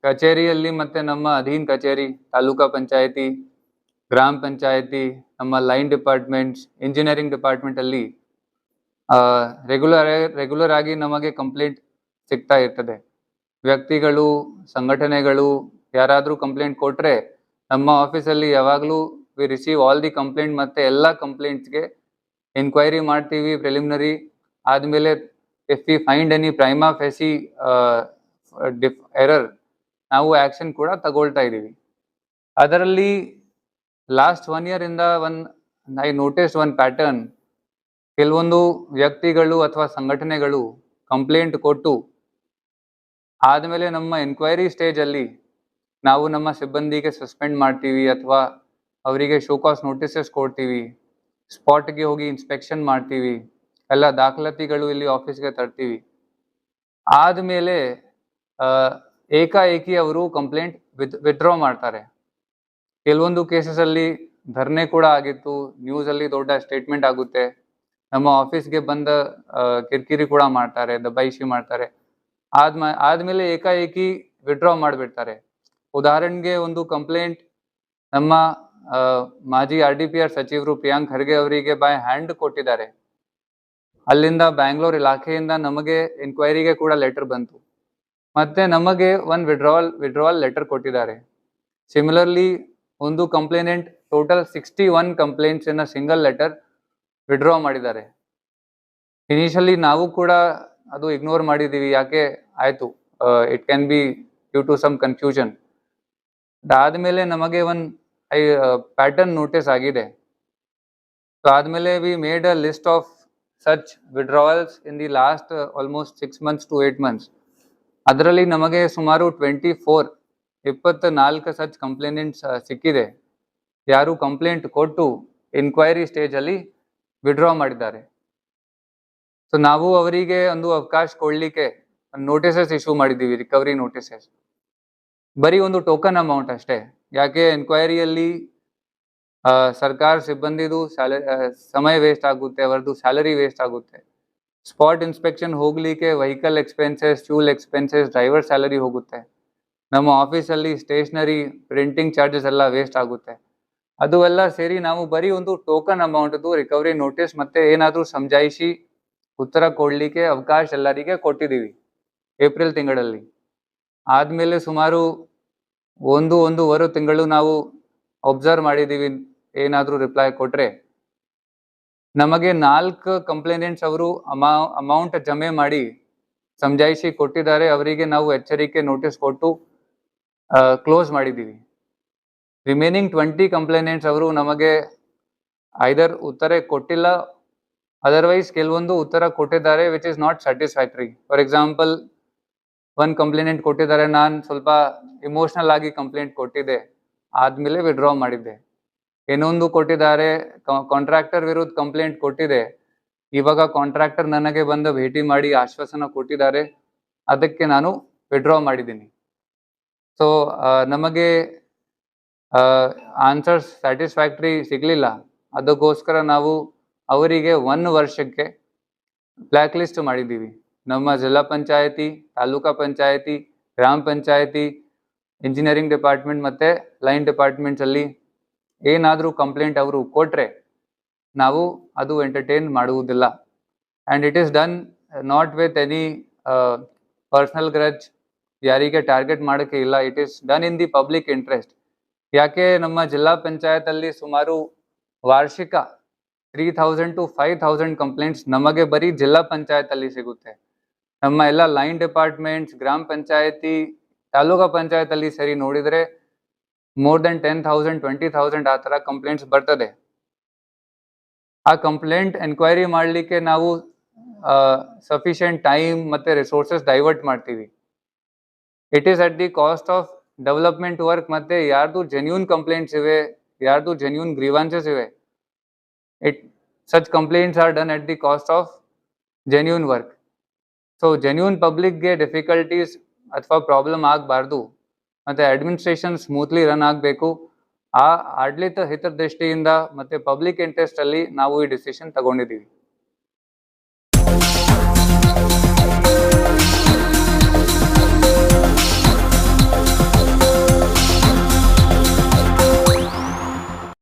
ಕಚೇರಿಯಲ್ಲಿ ಮತ್ತೆ ನಮ್ಮ ಅಧೀನ್ ಕಚೇರಿ, ತಾಲೂಕಾ ಪಂಚಾಯತಿ, ಗ್ರಾಮ ಪಂಚಾಯತಿ, ನಮ್ಮ ಲೈನ್ ಡಿಪಾರ್ಟ್ಮೆಂಟ್ಸ್, ಇಂಜಿನಿಯರಿಂಗ್ ಡಿಪಾರ್ಟ್ಮೆಂಟ್ ಅಲ್ಲಿ ರೆಗ್ಯುಲರ್ ಆಗಿ ನಮಗೆ ಕಂಪ್ಲೇಂಟ್ ಸಿಗ್ತಾ ಇರ್ತದೆ. ವ್ಯಕ್ತಿಗಳು, ಸಂಘಟನೆಗಳು ಯಾರಾದರೂ ಕಂಪ್ಲೇಂಟ್ ಕೊಟ್ರೆ ನಮ್ಮ ಆಫೀಸಲ್ಲಿ ಯಾವಾಗಲೂ we receive all the complaint, ಮತ್ತೆ ಎಲ್ಲ ಕಂಪ್ಲೇಂಟ್ಸ್ಗೆ ಎನ್ಕ್ವೈರಿ ಮಾಡ್ತೀವಿ. ಪ್ರಿಲಿಮಿನರಿ ಆದಮೇಲೆ if we find any prima facie error, ನಾವು ಆಕ್ಷನ್ ಕೂಡ ತಗೊಳ್ತಾ ಇದ್ದೀವಿ. ಅದರಲ್ಲಿ ಲಾಸ್ಟ್ 1 year ಇಂದ ಐ ನೋಟಿಸ್ ಒನ್ ಪ್ಯಾಟರ್ನ್. ಕೆಲವೊಂದು ವ್ಯಕ್ತಿಗಳು ಅಥವಾ ಸಂಘಟನೆಗಳು ಕಂಪ್ಲೇಂಟ್ ಕೊಟ್ಟು ಆದಮೇಲೆ ನಮ್ಮ ಎನ್ಕ್ವೈರಿ ಸ್ಟೇಜಲ್ಲಿ ನಾವು ನಮ್ಮ ಸಿಬ್ಬಂದಿಗೆ ಸಸ್ಪೆಂಡ್ ಮಾಡ್ತೀವಿ ಅಥವಾ ಅವರಿಗೆ ಶೋ ಕಾಸ್ ನೋಟಿಸಸ್ ಕೊಡ್ತೀವಿ, ಸ್ಪಾಟ್ಗೆ ಹೋಗಿ ಇನ್ಸ್ಪೆಕ್ಷನ್ ಮಾಡ್ತೀವಿ, ಎಲ್ಲ ದಾಖಲಾತಿಗಳು ಇಲ್ಲಿ ಆಫೀಸ್ಗೆ ತರ್ತೀವಿ. ಆದಮೇಲೆ ಏಕಾಏಕಿ ಅವರು ಕಂಪ್ಲೇಂಟ್ ವಿತ್ಡ್ರಾ ಮಾಡ್ತಾರೆ. ಕೆಲವೊಂದು ಕೇಸಸಲ್ಲಿ ಧರಣೆ ಕೂಡ ಆಗಿತ್ತು, ನ್ಯೂಸಲ್ಲಿ ದೊಡ್ಡ ಸ್ಟೇಟ್ಮೆಂಟ್ ಆಗುತ್ತೆ, ನಮ್ಮ ಆಫೀಸ್ಗೆ ಬಂದ ಕಿರಿಕಿರಿ ಕೂಡ ಮಾಡ್ತಾರೆ, ದಬಾಯಿಸಿ ಮಾಡ್ತಾರೆ. ಆದಮೇಲೆ ಏಕಾಏಕಿ ವಿತ್ಡ್ರಾ ಮಾಡಿಬಿಡ್ತಾರೆ. ಉದಾಹರಣೆಗೆ ಒಂದು ಕಂಪ್ಲೇಂಟ್ ನಮ್ಮ ಮಾಜಿ RDPR ಸಚಿವರು ಪ್ರಿಯಾಂಕ್ ಖರ್ಗೆ ಅವರಿಗೆ ಬೈ ಹ್ಯಾಂಡ್ ಕೊಟ್ಟಿದ್ದಾರೆ. ಅಲ್ಲಿಂದ ಬ್ಯಾಂಗ್ಳೂರ್ ಇಲಾಖೆಯಿಂದ ನಮಗೆ ಎನ್ಕ್ವೈರಿಗೆ ಕೂಡ ಲೆಟರ್ ಬಂತು, ಮತ್ತೆ ನಮಗೆ ಒಂದು ವಿಡ್ರಾವಲ್ ಲೆಟರ್ ಕೊಟ್ಟಿದ್ದಾರೆ. ಸಿಮಿಲರ್ಲಿ ಒಂದು complainant total 61 complaints in a single letter withdraw ಮಾಡಿದ್ದಾರೆ. ಇನಿಷಿಯಲಿ ನಾವು ಕೂಡ ಅದು ಇಗ್ನೋರ್ ಮಾಡಿದ್ದೀವಿ, ಯಾಕೆ ಆಯಿತು, it can be due to some confusion. ಅದಾದಮೇಲೆ ನಮಗೆ ಒಂದು ಪ್ಯಾಟರ್ನ್ ನೋಟಿಸ್ ಆಗಿದೆ. ಸೊ ಆದಮೇಲೆ we made a list of such ವಿಡ್ರಾವಲ್ಸ್ in the last almost 6 months to 8 months. ಅದರಲ್ಲಿ ನಮಗೆ ಸುಮಾರು 24 ಸಚ್ ಕಂಪ್ಲೇನೆಂಟ್ಸ್ ಸಿಕ್ಕಿದೆ. ಯಾರು ಕಂಪ್ಲೇಂಟ್ ಕೊಟ್ಟು ಎನ್ಕ್ವೈರಿ ಸ್ಟೇಜಲ್ಲಿ ವಿಡ್ರಾ ಮಾಡಿದ್ದಾರೆ. ಸೊ ನಾವು ಅವರಿಗೆ ಒಂದು ಅವಕಾಶ ಕೊಡಲಿಕ್ಕೆ ನೋಟಿಸಸ್ ಇಶ್ಯೂ ಮಾಡಿದ್ದೀವಿ, ರಿಕವರಿ ನೋಟಿಸಸ್. ಬರೀ ಒಂದು ಟೋಕನ್ ಅಮೌಂಟ್ ಅಷ್ಟೇ, ಯಾಕೆ ಎನ್ಕ್ವೈರಿಯಲ್ಲಿ ಸರ್ಕಾರ ಸಿಬ್ಬಂದಿದು ಸಮಯ ವೇಸ್ಟ್ ಆಗುತ್ತೆ, ಅವರದ್ದು ಸ್ಯಾಲರಿ ವೇಸ್ಟ್ ಆಗುತ್ತೆ. ಸ್ಪಾಟ್ ಇನ್ಸ್ಪೆಕ್ಷನ್ ಹೋಗ್ಲಿಕ್ಕೆ vehicle expenses, fuel expenses, driver salary ಹೋಗುತ್ತೆ. ನಮ್ಮ ಆಫೀಸಲ್ಲಿ ಸ್ಟೇಷನರಿ, ಪ್ರಿಂಟಿಂಗ್ ಚಾರ್ಜಸ್ ಎಲ್ಲ ವೇಸ್ಟ್ ಆಗುತ್ತೆ. ಅದು ಎಲ್ಲ ಸೇರಿ ನಾವು ಬರೀ ಒಂದು ಟೋಕನ್ ಅಮೌಂಟ್ದು ರಿಕವರಿ ನೋಟಿಸ್ ಮತ್ತೆ ಏನಾದರೂ ಸಮಜಾಯಿಸಿ ಉತ್ತರ ಕೊಡಲಿಕ್ಕೆ ಅವಕಾಶ ಎಲ್ಲರಿಗೆ ಕೊಟ್ಟಿದ್ದೀವಿ ಏಪ್ರಿಲ್ ತಿಂಗಳಲ್ಲಿ. ಆದಮೇಲೆ ಸುಮಾರು ಒಂದೂವರೆ ತಿಂಗಳು ನಾವು ಒಬ್ಸರ್ವ್ ಮಾಡಿದ್ದೀವಿ, ಏನಾದರೂ ರಿಪ್ಲೈ ಕೊಟ್ಟರೆ. ನಮಗೆ 4 ಕಂಪ್ಲೇನೆಂಟ್ಸ್ ಅವರು ಅಮೌಂಟ್ ಜಮೆ ಮಾಡಿ ಸಮಜಾಯಿಸಿ ಕೊಟ್ಟಿದ್ದಾರೆ. ಅವರಿಗೆ ನಾವು ಎಚ್ಚರಿಕೆ ನೋಟಿಸ್ ಕೊಟ್ಟು ಕ್ಲೋಸ್ ಮಾಡಿದ್ದೀವಿ. ರಿಮೈನಿಂಗ್ 20 ಕಂಪ್ಲೇನೆಂಟ್ಸ್ ಅವರು ನಮಗೆ ಐದರ್ ಉತ್ತರ ಕೊಟ್ಟಿಲ್ಲ, ಅದರ್ವೈಸ್ ಕೆಲವೊಂದು ಉತ್ತರ ಕೊಟ್ಟಿದ್ದಾರೆ which is not satisfactory. For example, ಒಂದು ಕಂಪ್ಲೇನೆಂಟ್ ಕೊಟ್ಟಿದ್ದಾರೆ, ನಾನು ಸ್ವಲ್ಪ ಇಮೋಷ್ನಲ್ ಆಗಿ ಕಂಪ್ಲೇಂಟ್ ಕೊಟ್ಟಿದ್ದೆ, ಆದಮೇಲೆ ವಿಡ್ರಾ ಮಾಡಿದ್ದೆ. ಇನ್ನೊಂದು ಕೊಟ್ಟಿದ್ದಾರೆ, ಕಾಂಟ್ರಾಕ್ಟರ್ ವಿರುದ್ಧ ಕಂಪ್ಲೇಂಟ್ ಕೊಟ್ಟಿದೆ, ಇವಾಗ ಕಾಂಟ್ರಾಕ್ಟರ್ ನನಗೆ ಬಂದು ಭೇಟಿ ಮಾಡಿ ಆಶ್ವಾಸನ ಕೊಟ್ಟಿದ್ದಾರೆ, ಅದಕ್ಕೆ ನಾನು ವಿಡ್ರಾ ಮಾಡಿದ್ದೀನಿ. ಸೊ ನಮಗೆ ಆನ್ಸರ್ಸ್ ಸ್ಯಾಟಿಸ್ಫ್ಯಾಕ್ಟರಿ ಸಿಗಲಿಲ್ಲ. ಅದಕ್ಕೋಸ್ಕರ ನಾವು ಅವರಿಗೆ 1 ವರ್ಷಕ್ಕೆ ಬ್ಲ್ಯಾಕ್ ಲಿಸ್ಟ್ ಮಾಡಿದ್ದೀವಿ. ನಮ್ಮ ಜಿಲ್ಲಾ ಪಂಚಾಯತಿ, ತಾಲೂಕಾ ಪಂಚಾಯತಿ, ಗ್ರಾಮ ಪಂಚಾಯತಿ, ಇಂಜಿನಿಯರಿಂಗ್ ಡಿಪಾರ್ಟ್ಮೆಂಟ್ ಮತ್ತು ಲೈನ್ ಡಿಪಾರ್ಟ್ಮೆಂಟ್ಸಲ್ಲಿ ಏನಾದರೂ ಕಂಪ್ಲೇಂಟ್ ಅವರು ಕೊಟ್ಟರೆ ನಾವು ಅದು ಎಂಟರ್ಟೈನ್ ಮಾಡುವುದಿಲ್ಲ. And it is done not with any personal grudge, ಯಾರಿಗೆ ಟಾರ್ಗೆಟ್ ಮಾಡೋಕ್ಕೆ ಇಲ್ಲ. It is done in the public interest. ಯಾಕೆ ನಮ್ಮ ಜಿಲ್ಲಾ ಪಂಚಾಯತಲ್ಲಿ ಸುಮಾರು ವಾರ್ಷಿಕ 3000 to 5000 ಕಂಪ್ಲೇಂಟ್ಸ್ ನಮಗೆ ಬರೀ ಜಿಲ್ಲಾ ಪಂಚಾಯತಲ್ಲಿ ಸಿಗುತ್ತೆ. ನಮ್ಮ ಎಲ್ಲ ಲೈನ್ ಡಿಪಾರ್ಟ್ಮೆಂಟ್ಸ್, ಗ್ರಾಮ ಪಂಚಾಯತಿ, ತಾಲೂಕಾ ಪಂಚಾಯತಲ್ಲಿ ಸರಿ ನೋಡಿದರೆ ಮೋರ್ ದೆನ್ 10,000, 20,000 ಆ ಥರ ಕಂಪ್ಲೇಂಟ್ಸ್ ಬರ್ತದೆ. ಆ ಕಂಪ್ಲೇಂಟ್ ಎನ್ಕ್ವೈರಿ ಮಾಡಲಿಕ್ಕೆ ನಾವು ಸಫಿಷಿಯೆಂಟ್ ಟೈಮ್ ಮತ್ತು ರಿಸೋರ್ಸಸ್ ಡೈವರ್ಟ್ ಮಾಡ್ತೀವಿ. It is at the cost of development work. ಮತ್ತು ಯಾರ್ದು ಜೆನ್ಯೂನ್ ಕಂಪ್ಲೇಂಟ್ಸ್ ಇವೆ, ಯಾರ್ದು ಜೆನ್ಯೂನ್ ಗ್ರೀವಾನ್ಸಸ್ ಇವೆ, such complaints are done at the cost of genuine work. So genuine ಪಬ್ಲಿಕ್ಗೆ ಡಿಫಿಕಲ್ಟೀಸ್ ಅಥವಾ ಪ್ರಾಬ್ಲಮ್ ಆಗಬಾರ್ದು, ಮತ್ತು ಅಡ್ಮಿನಿಸ್ಟ್ರೇಷನ್ ಸ್ಮೂತ್ಲಿ ರನ್ ಆಗಬೇಕು. ಆ ಆಡಳಿತ ಹಿತದೃಷ್ಟಿಯಿಂದ ಮತ್ತು ಪಬ್ಲಿಕ್ ಇಂಟ್ರೆಸ್ಟಲ್ಲಿ ನಾವು ಈ ಡಿಸಿಷನ್ ತಗೊಂಡಿದ್ದೀವಿ.